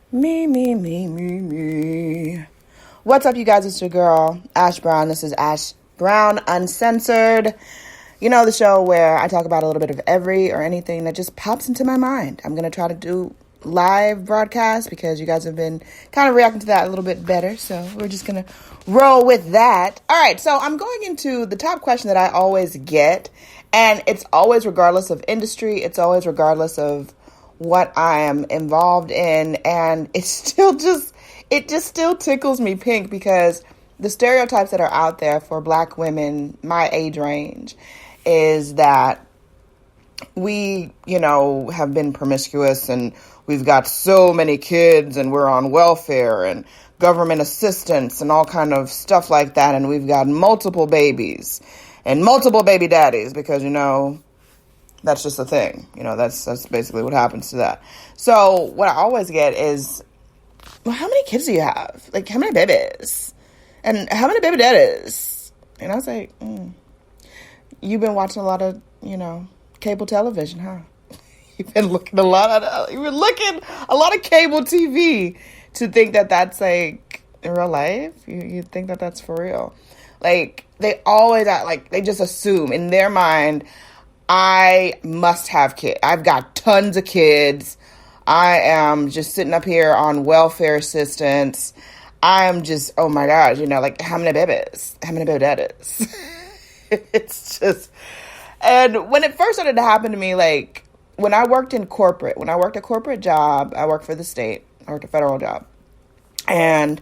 Me. What's up, you guys? It's your girl, Ash Brown. This is Ash Brown Uncensored. You know, the show where I talk about a little bit of every or anything that just pops into my mind. I'm going to try to do live broadcasts because you guys have been kind of reacting to that a little bit better. So we're just going to roll with that. All right. So I'm going into the top question that I always get. And it's always regardless of industry. It's always regardless of what I am involved in, and it just still tickles me pink because the stereotypes that are out there for Black women my age range is that we, have been promiscuous and we've got so many kids and we're on welfare and government assistance and all kind of stuff like that, and we've got multiple babies and multiple baby daddies because, that's just a thing. That's basically what happens to that. So what I always get is, well, how many kids do you have? Like, how many babies? And how many baby daddies? And I was like, you've been watching a lot of, cable television, huh? You've been looking a lot of cable TV to think that that's like in real life. You think that that's for real. Like, they always they just assume in their mind, I must have kids. I've got tons of kids. I am just sitting up here on welfare assistance. I am just, oh my gosh, how many babies? How many baby daddies? It's just, and when it first started to happen to me, when I worked a corporate job, I worked for the state, I worked a federal job. And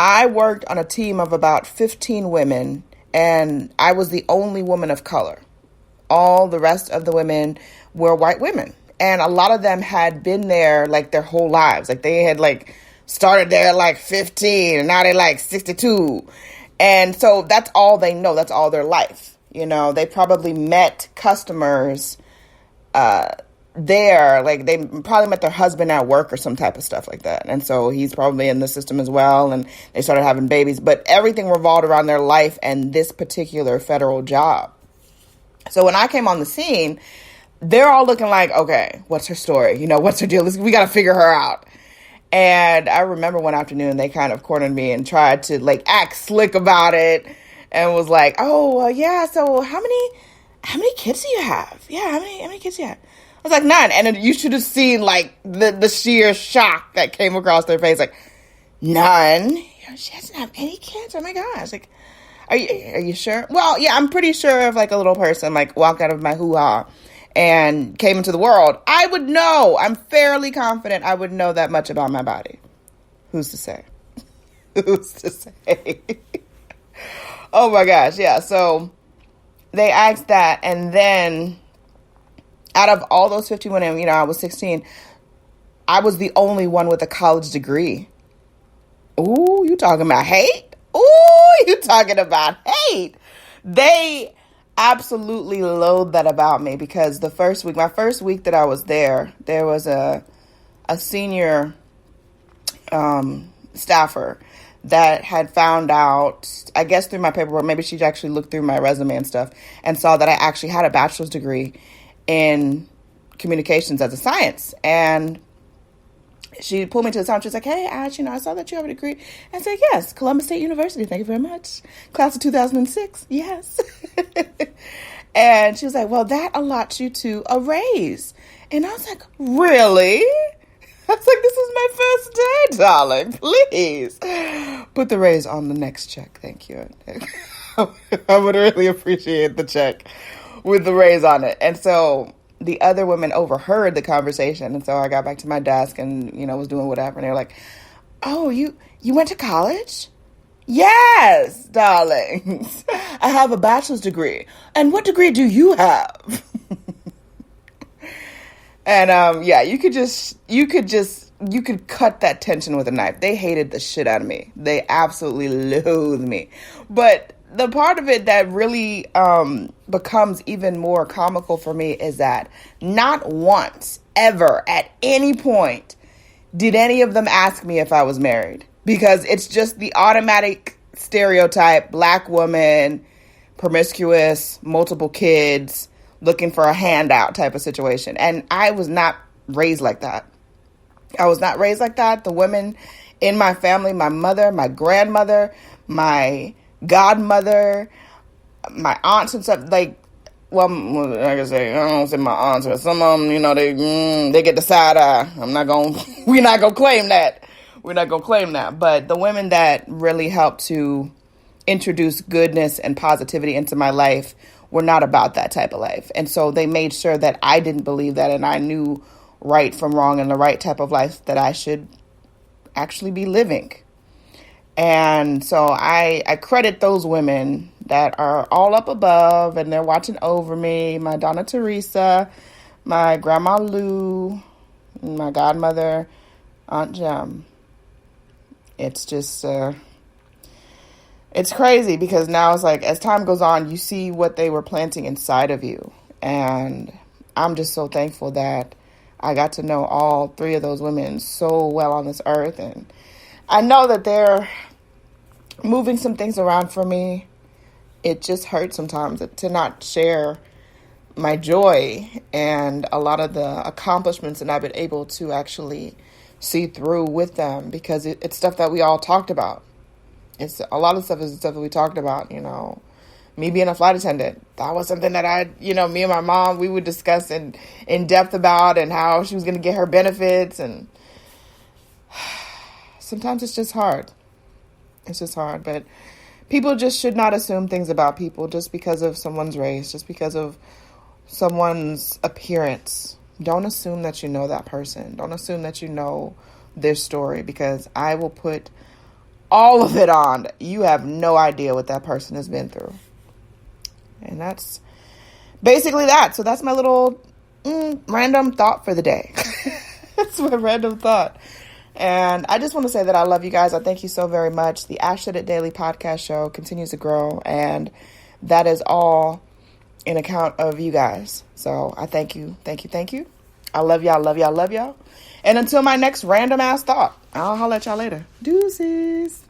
I worked on a team of about 15 women, and I was the only woman of color. All the rest of the women were white women. And a lot of them had been there their whole lives. They had started there at 15 and now they're 62. And so that's all they know. That's all their life. They probably met customers there. They probably met their husband at work or some type of stuff like that. And so he's probably in the system as well. And they started having babies. But everything revolved around their life and this particular federal job. So when I came on the scene, they're all looking like, okay, what's her story? What's her deal? We got to figure her out. And I remember one afternoon, they kind of cornered me and tried to act slick about it and was like, oh, yeah. So how many kids do you have? Yeah. How many kids do you have? I was like, none. And you should have seen the sheer shock that came across their face. None. She doesn't have any kids. Oh my gosh. Are you sure? Well, yeah, I'm pretty sure if a little person walked out of my hoo-ha and came into the world, I would know. I'm fairly confident I would know that much about my body. Who's to say? Who's to say? Oh my gosh, yeah. So they asked that, and then out of all those 15 women, I was 16. I was the only one with a college degree. Ooh, you talking about hate? Ooh, you talking about hate. They absolutely loathed that about me because my first week that I was there was a senior staffer that had found out, I guess through my paperwork, maybe she actually looked through my resume and stuff and saw that I actually had a bachelor's degree in communications as a science. And she pulled me to the side. She was like, hey, Ash, I saw that you have a degree. I said, yes, Columbus State University. Thank you very much. Class of 2006. Yes. And she was like, well, that allots you to a raise. And I was like, really? I was like, this is my first day, darling. Please put the raise on the next check. Thank you. I would really appreciate the check with the raise on it. And so the other women overheard the conversation. And so I got back to my desk and, was doing whatever. And they were like, oh, you went to college? Yes, darlings. I have a bachelor's degree. And what degree do you have? And, yeah, you could cut that tension with a knife. They hated the shit out of me. They absolutely loathed me. But the part of it that really becomes even more comical for me is that not once, ever, at any point, did any of them ask me if I was married. Because it's just the automatic stereotype, Black woman, promiscuous, multiple kids, looking for a handout type of situation. And I was not raised like that. I was not raised like that. The women in my family, my mother, my grandmother, my godmother, my aunts and stuff, like, well, like I say, I don't say my aunts, but some of them, they get the side eye. We're not gonna claim that. We're not gonna claim that. But the women that really helped to introduce goodness and positivity into my life were not about that type of life. And so they made sure that I didn't believe that, and I knew right from wrong and the right type of life that I should actually be living. And so I credit those women that are all up above and they're watching over me. My Donna Teresa, my Grandma Lou, my godmother, Aunt Jem. It's just, it's crazy because now it's like, as time goes on, you see what they were planting inside of you. And I'm just so thankful that I got to know all three of those women so well on this earth. And I know that they're moving some things around for me. It just hurts sometimes to not share my joy and a lot of the accomplishments that I've been able to actually see through with them, because it's stuff that we all talked about. It's a lot of stuff is stuff that we talked about, me being a flight attendant. That was something that me and my mom, we would discuss in depth about, and how she was going to get her benefits. And sometimes it's just hard. It's just hard. But people just should not assume things about people just because of someone's race, just because of someone's appearance. Don't assume that you know that person. Don't assume that you know their story, because I will put all of it on. You have no idea what that person has been through. And that's basically that. So that's my little random thought for the day. That's my random thought. And I just want to say that I love you guys. I thank you so very much. The Ash Said It Daily podcast show continues to grow, and that is all in account of you guys. So I thank you. Thank you. Thank you. I love y'all. Love y'all. Love y'all. And until my next random ass thought, I'll holler at y'all later. Deuces.